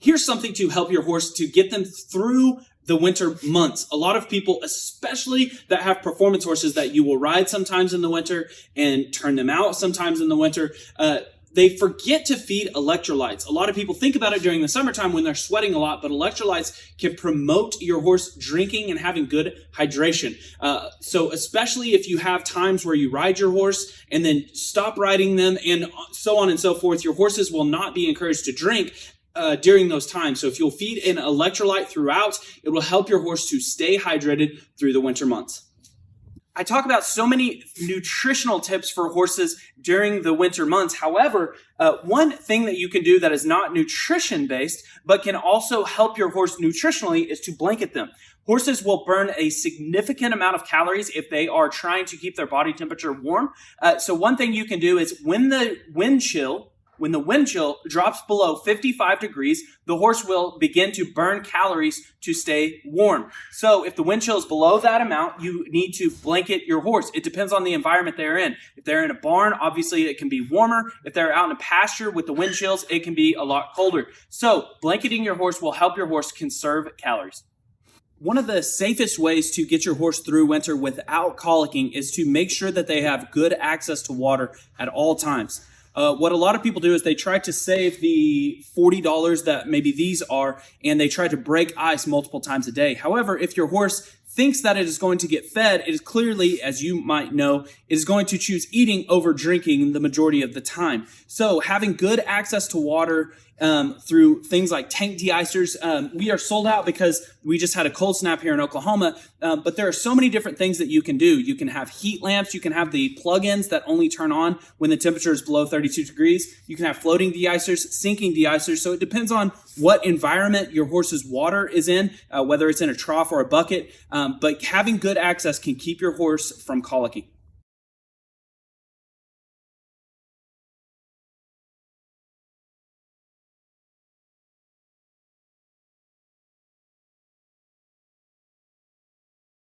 here's something to help your horse to get them through the winter months. A lot of people, especially that have performance horses that you will ride sometimes in the winter and turn them out sometimes in the winter, they forget to feed electrolytes. A lot of people think about it during the summertime when they're sweating a lot, but electrolytes can promote your horse drinking and having good hydration. So especially if you have times where you ride your horse and then stop riding them and so on and so forth, your horses will not be encouraged to drink during those times. So if you'll feed an electrolyte throughout, it will help your horse to stay hydrated through the winter months. I talk about so many nutritional tips for horses during the winter months. However, one thing that you can do that is not nutrition-based, but can also help your horse nutritionally is to blanket them. Horses will burn a significant amount of calories if they are trying to keep their body temperature warm. So one thing you can do is when the wind chill drops below 55 degrees, the horse will begin to burn calories to stay warm. So if the wind chill is below that amount, you need to blanket your horse. It depends on the environment they're in. If they're in a barn, obviously it can be warmer. If they're out in a pasture with the wind chills, it can be a lot colder. So blanketing your horse will help your horse conserve calories. One of the safest ways to get your horse through winter without colicking is to make sure that they have good access to water at all times. What a lot of people do is they try to save the $40 that maybe these are, and they try to break ice multiple times a day. However, if your horse thinks that it is going to get fed, it is clearly, as you might know, it is going to choose eating over drinking the majority of the time. So having good access to water through things like tank de-icers. We are sold out because we just had a cold snap here in Oklahoma, but there are so many different things that you can do. You can have heat lamps. You can have the plug-ins that only turn on when the temperature is below 32 degrees. You can have floating de-icers, sinking de-icers. So it depends on what environment your horse's water is in, whether it's in a trough or a bucket. But having good access can keep your horse from colicky.